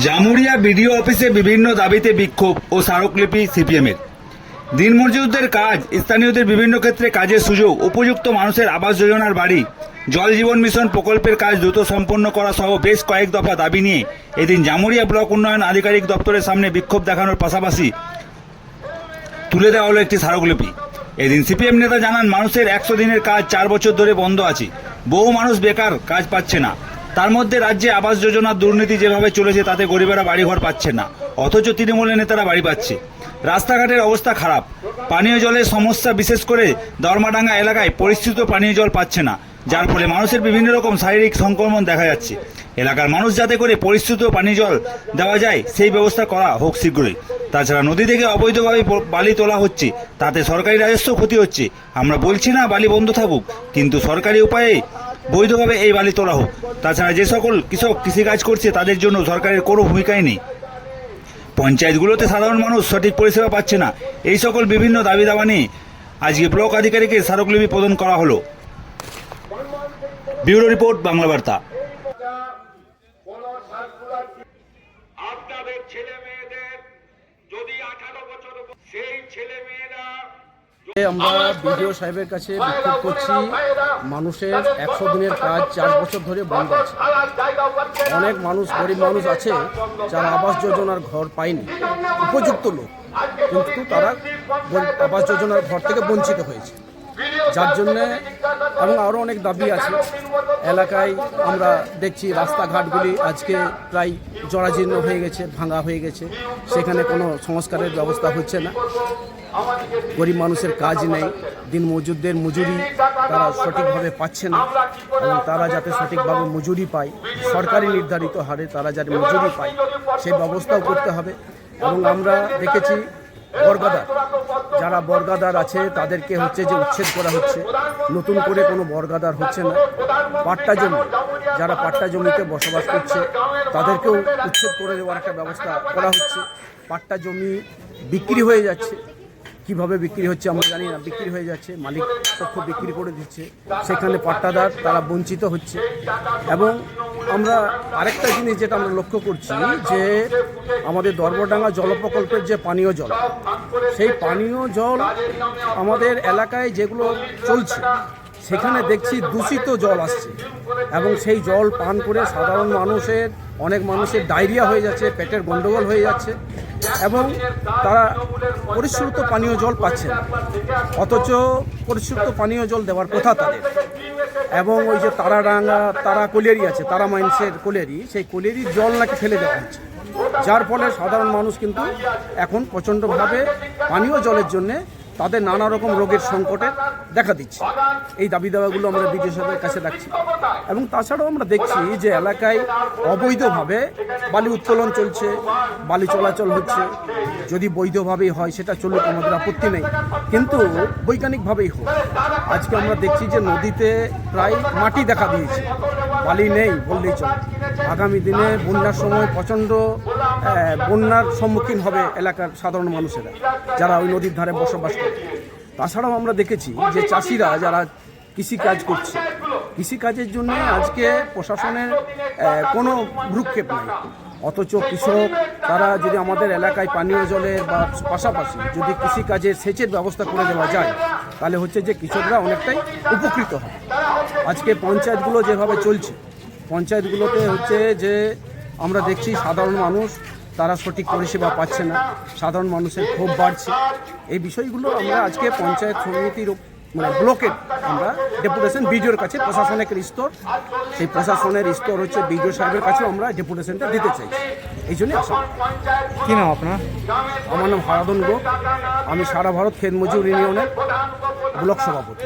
Jamuria BDO অফিসে বিভিন্ন দাবিতে বিক্ষোভ ও স্মারকলিপি সিপিএমের। দিনমজুরদের কাজ, স্থানীয়দের বিভিন্ন ক্ষেত্রে কাজের সুযোগ, উপযুক্ত মানুষের আবাস যোজনার বাড়ি, জল জীবন মিশন প্রকল্পের কাজ দ্রুত সম্পন্ন করা সহ বেশ কয়েক দফা দাবি নিয়ে এদিন জামুরিয়া ব্লক উন্নয়ন আধিকারিক দপ্তরের সামনে বিক্ষোভ দেখানোর পাশাপাশি তুলে দেওয়া হলো একটি স্মারকলিপি। এদিন সিপিএম নেতা জানান, মানুষের 100 দিনের কাজ 4 বছর ধরে বন্ধ আছে। বহু মানুষ বেকার, কাজ পাচ্ছে না। তার মধ্যে রাজ্যে আবাস যোজনার দুর্নীতি যেভাবে চলেছে তাতে গরিবেরা বাড়িঘর পাচ্ছে না, অথচ তৃণমূলের নেতারা বাড়ি পাচ্ছে। রাস্তাঘাটের অবস্থা খারাপ, পানীয় জলের সমস্যা, বিশেষ করে দরমাডাঙ্গা এলাকায় পরিস্থিত পানীয় জল পাচ্ছে না, যার ফলে মানুষের বিভিন্ন রকম শারীরিক সংক্রমণ দেখা যাচ্ছে। এলাকার মানুষ যাতে করে পরিস্থিত পানীয় জল দেওয়া যায় সেই ব্যবস্থা করা হোক শীঘ্রই। তাছাড়া নদী থেকে অবৈধভাবে বালি তোলা হচ্ছে, তাতে সরকারি রাজস্ব ক্ষতি হচ্ছে। আমরা বলছি না বালি বন্ধ থাকুক, কিন্তু সরকারি উপায়ে বৈধভাবে এই বালি তোলা হোক। তাছাড়া যে সকল কৃষক কৃষিকাজ করছে তাদের জন্য সরকারের কোনো ভূমিকাই নেই। পঞ্চায়েতগুলোতে সাধারণ মানুষ সঠিক পরিষেবা পাচ্ছে না। এই সকল বিভিন্ন দাবি দাবা নিয়ে আজকে ব্লক আধিকারিকের স্মারকলিপি প্রদান করা হলো। ব্যুরো রিপোর্ট, বাংলা বার্তা। আপনাদের ছেলে মেয়েদের যদি 18 বছর, সেই ছেলে মেয়েরা আমরা বিডিও সাহেবের কাছে বিক্ষোভ করছি। মানুষের 100 দিনের কাজ 4 বছর ধরে বন্ধ আছে। অনেক মানুষ, গরিব মানুষ আছে যারা আবাস যোজনার ঘর পায়নি, উপযুক্ত লোক, কিন্তু তারা আবাস যোজনার ঘর থেকে বঞ্চিত হয়েছে, যার জন্যে এবং আরও অনেক দাবি আছে। এলাকায় আমরা দেখছি রাস্তাঘাটগুলি আজকে প্রায় জরাজীর্ণ হয়ে গেছে, ভাঙা হয়ে গেছে, সেখানে কোনো সংস্কারের ব্যবস্থা হচ্ছে না। গরিব মানুষের কাজ নেই, দিন মজুরদের মজুরি তারা সঠিকভাবে পাচ্ছে না, এবং তারা যাতে সঠিকভাবে মজুরি পায়, সরকারি নির্ধারিত হারে তারা যাতে মজুরি পায় সেই ব্যবস্থাও করতে হবে। এবং আমরা দেখেছি বর্গাদার, যারা বর্গাদার আছে তাদেরকে হচ্ছে যে উচ্ছেদ করা হচ্ছে, নতুন করে কোনো বর্গাদার হচ্ছে না। পাট্টা জমি, যারা পাট্টা জমিতে বসবাস করছে তাদেরকেও উচ্ছেদ করে দেওয়ার একটা ব্যবস্থা করা হচ্ছে। পাট্টা জমি বিক্রি হয়ে যাচ্ছে, কিভাবে বিক্রি হচ্ছে আমরা জানি না, বিক্রি হয়ে যাচ্ছে, মালিক পক্ষ বিক্রি করে দিচ্ছে, সেখানে পাট্টাদার তারা বঞ্চিত হচ্ছে। এবং আমরা আরেকটা জিনিস যেটা আমরা লক্ষ্য করছি যে আমাদের দরমাডাঙ্গা জল প্রকল্পের যে পানীয় জল, সেই পানীয় জল আমাদের এলাকায় যেগুলো চলছে সেখানে দেখছি দূষিত জল আসছে, এবং সেই জল পান করে সাধারণ মানুষের, অনেক মানুষের ডায়রিয়া হয়ে যাচ্ছে, পেটের গন্ডগোল হয়ে যাচ্ছে, এবং তারা পরিশুদ্ধ পানীয় জল পাচ্ছে না। অথচ পরিশুদ্ধ পানীয় জল দেওয়ার কথা তাদের। এবং ওই যে তারা কোলেরি আছে, তারা মাইন্সের কোলেরি, সেই কোলেরির জল নাকি ফেলে দেওয়া হচ্ছে, যার ফলে সাধারণ মানুষ কিন্তু এখন প্রচণ্ডভাবে পানীয় জলের জন্যে তাদের নানা রকম রোগের সংকটে দেখা দিচ্ছে। এই দাবি দাওয়াগুলো আমরা বিডিও সাহেবের কাছে রাখছি। এবং তাছাড়াও আমরা দেখছি যে এলাকায় অবৈধভাবে বালি উত্তোলন চলছে, বালি চলাচল হচ্ছে। যদি বৈধভাবেই হয় সেটা চলুক, আমাদের আপত্তি নেই, কিন্তু বৈজ্ঞানিকভাবেই হোক। আজকে আমরা দেখছি যে নদীতে প্রায় মাটি দেখা দিয়েছে, বালি নেই বললেই চলে। আগামী দিনে বন্যার সময় প্রচণ্ড বন্যার সম্মুখীন হবে এলাকার সাধারণ মানুষেরা যারা ওই নদীর ধারে বসবাস করে। তাছাড়াও আমরা দেখেছি যে চাষিরা যারা কৃষিকাজ করছে, কৃষিকাজের জন্য আজকে প্রশাসনের কোনো ভ্রুক্ষেপ নেই। অথচ কৃষক তারা যদি আমাদের এলাকায় পানীয় জলের বা পাশাপাশি যদি কৃষিকাজের সেচের ব্যবস্থা করে দেওয়া যায়, তাহলে হচ্ছে যে কৃষকরা অনেকটাই উপকৃত হবে। আজকে পঞ্চায়েতগুলো যেভাবে চলছে, পঞ্চায়েতগুলোতে হচ্ছে যে আমরা দেখছি সাধারণ মানুষ তারা সঠিক পরিষেবা পাচ্ছে না, সাধারণ মানুষের ক্ষোভ বাড়ছে। এই বিষয়গুলো আমরা আজকে পঞ্চায়েত সমিতির ব্লকের আমরা ডেপুটেশন বিডিওর কাছে, প্রশাসনিক স্তর, সেই প্রশাসনের স্তর হচ্ছে বিডিও সাহেবের কাছেও আমরা ডেপুটেশনটা দিতে চাই। এই জন্যই আসা। কী নাম আপনার? আমার নাম হারাধন গোপ, আমি সারা ভারত ক্ষেত মজুর ইউনিয়নের ব্লক সভাপতি।